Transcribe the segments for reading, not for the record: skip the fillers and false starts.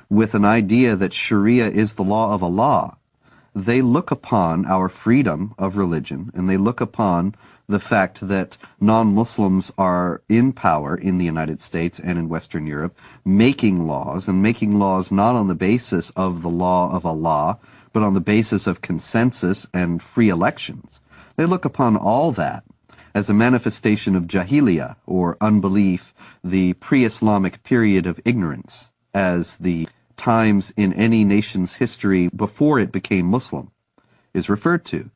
with an idea that Sharia is the law of Allah, they look upon our freedom of religion, and they look upon the fact that non-Muslims are in power in the United States and in Western Europe, making laws, and making laws not on the basis of the law of Allah, but on the basis of consensus and free elections. They look upon all that as a manifestation of jahiliyyah, or unbelief, the pre-Islamic period of ignorance, as the times in any nation's history before it became Muslim is referred to.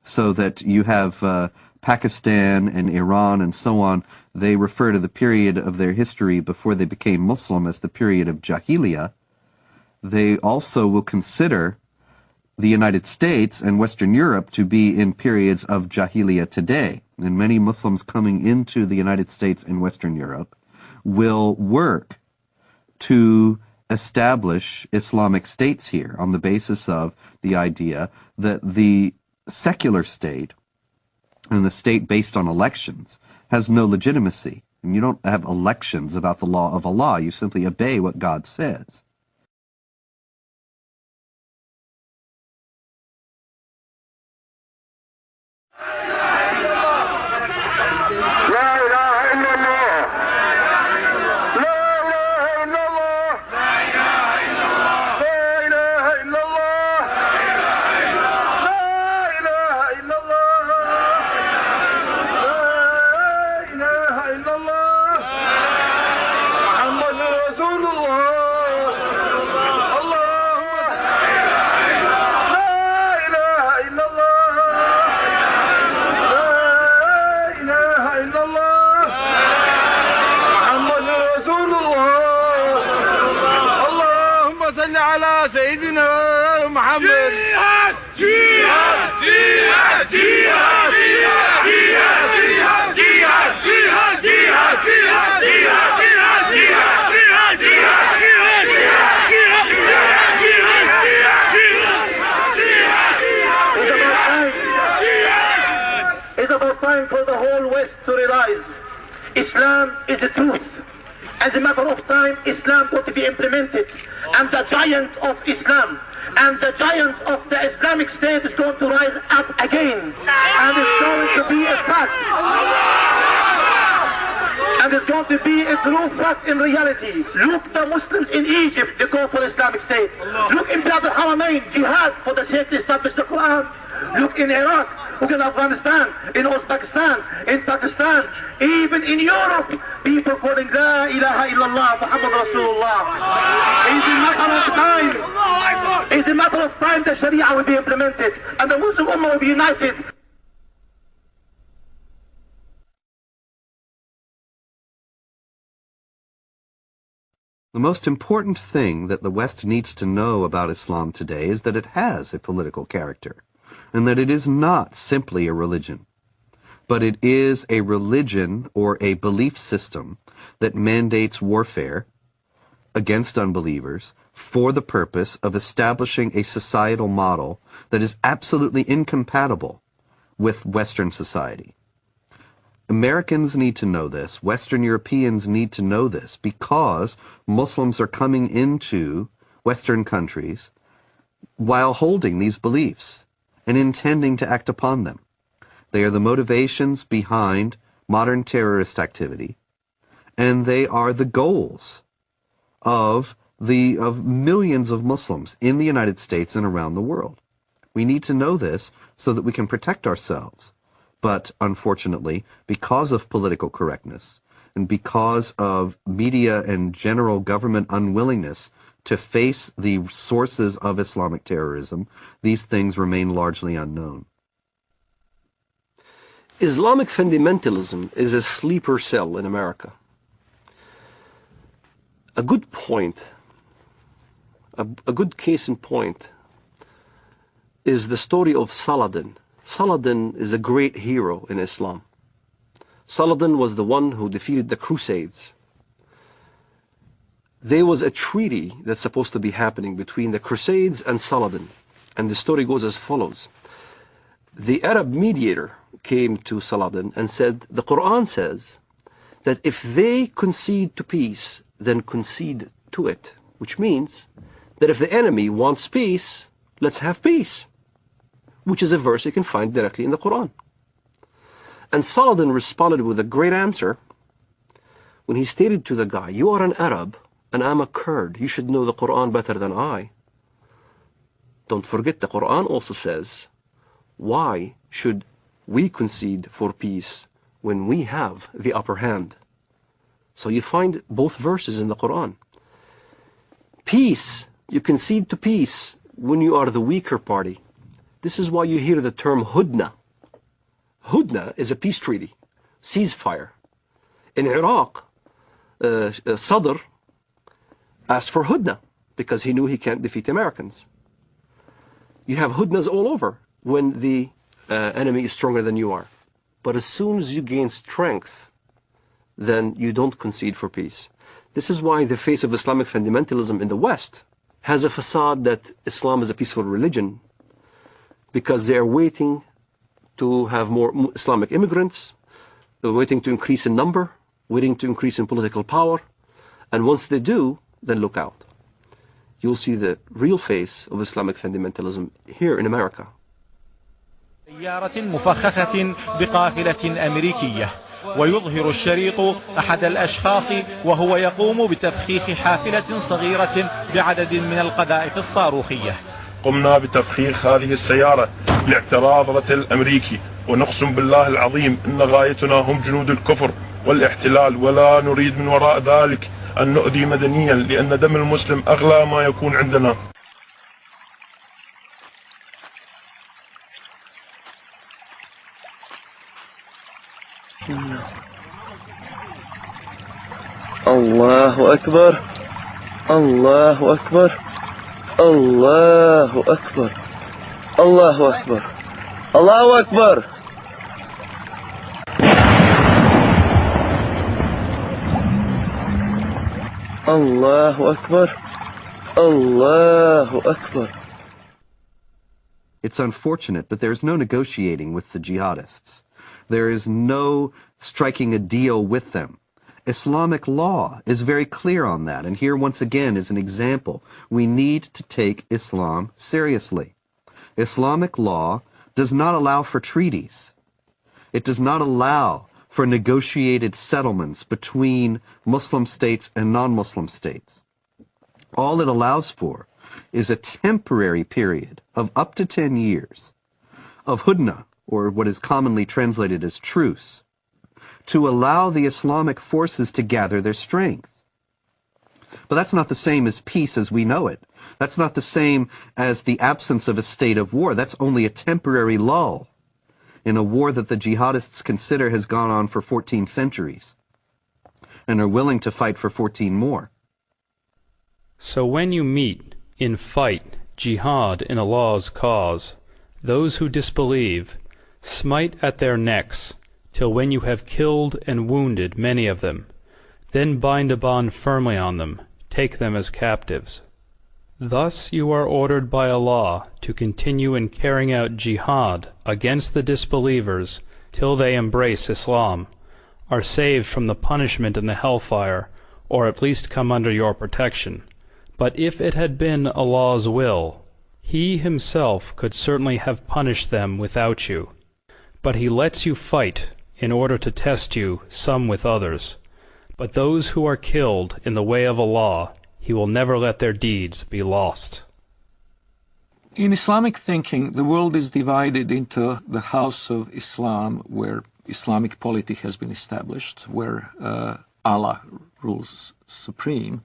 So that you have Pakistan and Iran and so on, they refer to the period of their history before they became Muslim as the period of jahiliyyah. They also will consider the United States and Western Europe to be in periods of jahiliyyah today. And many Muslims coming into the United States and Western Europe will work to establish Islamic states here on the basis of the idea that the secular state and the state based on elections has no legitimacy. And you don't have elections about the law of Allah. You simply obey what God says. سيدنا محمد جهاد جهاد جهاد جهاد جهاد جهاد جهاد جهاد It's about time for the whole West to realize Islam is the truth. As a matter of time, Islam got to be implemented. And the giant of Islam and the giant of the Islamic State is going to rise up again. And it's going to be a fact. And it's going to be a true fact in reality. Look, the Muslims in Egypt, they go for Islamic State. Look in Bilad al-Haramain, jihad for the sake to establish the Quran. Look in Iraq, look in Afghanistan, in Uzbekistan, in Pakistan, even in Europe, people calling La ilaha illallah, Muhammad Rasulullah. It's a matter of time. It's a matter of time the Sharia will be implemented and the Muslim Ummah will be united. The most important thing that the West needs to know about Islam today is that it has a political character, and that it is not simply a religion, but it is a religion or a belief system that mandates warfare against unbelievers for the purpose of establishing a societal model that is absolutely incompatible with Western society. Americans need to know this. Western Europeans need to know this, because Muslims are coming into Western countries while holding these beliefs and intending to act upon them. They are the motivations behind modern terrorist activity, and they are the goals of millions of Muslims in the United States and around the world. We need to know this so that we can protect ourselves. But unfortunately, because of political correctness and because of media and general government unwillingness to face the sources of Islamic terrorism, these things remain largely unknown. Islamic fundamentalism is a sleeper cell in America. A good point, a good case in point, is the story of Saladin. Saladin is a great hero in Islam. Saladin was the one who defeated the Crusades. There was a treaty that's supposed to be happening between the Crusades and Saladin. And the story goes as follows. The Arab mediator came to Saladin and said, the Quran says that if they concede to peace, then concede to it, which means that if the enemy wants peace, let's have peace, which is a verse you can find directly in the Quran. And Saladin responded with a great answer when he stated to the guy, you are an Arab and I'm a Kurd. You should know the Quran better than I. Don't forget, the Quran also says, why should we concede for peace when we have the upper hand? So you find both verses in the Quran. Peace, you concede to peace when you are the weaker party. This is why you hear the term hudna. Hudna is a peace treaty, ceasefire. In Iraq, Sadr asked for hudna because he knew he can't defeat Americans. You have hudnas all over when the enemy is stronger than you are. But as soon as you gain strength, then you don't concede for peace. This is why the face of Islamic fundamentalism in the West has a facade that Islam is a peaceful religion, because they are waiting to have more Islamic immigrants, they're waiting to increase in number, waiting to increase in political power, and once they do, then look out. You'll see the real face of Islamic fundamentalism here in America. سيارة مفخخة بقافلة أمريكية، ويظهر الشريط أحد الأشخاص وهو يقوم بتفخيخ حافلة صغيرة بعدد من القذائف الصاروخية. قمنا بتفخيخ هذه السيارة لاعتراض رتل الأمريكي، ونقسم بالله العظيم أن غايتنا هم جنود الكفر والاحتلال، ولا نريد من وراء ذلك أن نؤذي مدنيا، لأن دم المسلم أغلى ما يكون عندنا. الله أكبر الله أكبر الله أكبر الله أكبر الله أكبر. الله أكبر الله أكبر. It's unfortunate, but there's no negotiating with the jihadists. There is no striking a deal with them. Islamic law is very clear on that, and here once again is an example. We need to take Islam seriously. Islamic law does not allow for treaties. It does not allow for negotiated settlements between Muslim states and non-Muslim states. All it allows for is a temporary period of up to 10 years of hudna, or what is commonly translated as truce, to allow the Islamic forces to gather their strength. But that's not the same as peace as we know it. That's not the same as the absence of a state of war. That's only a temporary lull in a war that the jihadists consider has gone on for 14 centuries and are willing to fight for 14 more. So when you meet, in fight, jihad in Allah's cause, those who disbelieve, smite at their necks, till when you have killed and wounded many of them, then bind a bond firmly on them, take them as captives. Thus you are ordered by Allah to continue in carrying out jihad against the disbelievers till they embrace Islam, are saved from the punishment in the hellfire, or at least come under your protection. But if it had been Allah's will, He Himself could certainly have punished them without you. But He lets you fight in order to test you, some with others. But those who are killed in the way of Allah, He will never let their deeds be lost. In Islamic thinking, the world is divided into the house of Islam, where Islamic polity has been established, where Allah rules supreme,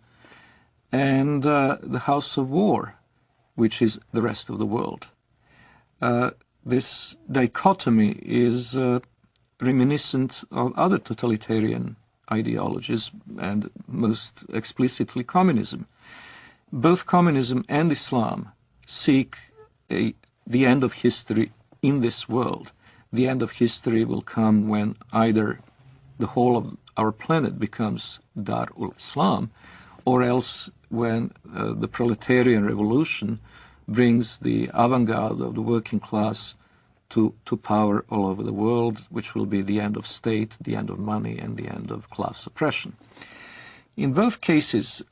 and the house of war, which is the rest of the world. This dichotomy is reminiscent of other totalitarian ideologies, and most explicitly communism. Both communism and Islam seek the end of history in this world. The end of history will come when either the whole of our planet becomes Dar-ul-Islam, or else when the proletarian revolution brings the avant-garde of the working class to power all over the world, which will be the end of state, the end of money, and the end of class oppression. In both cases,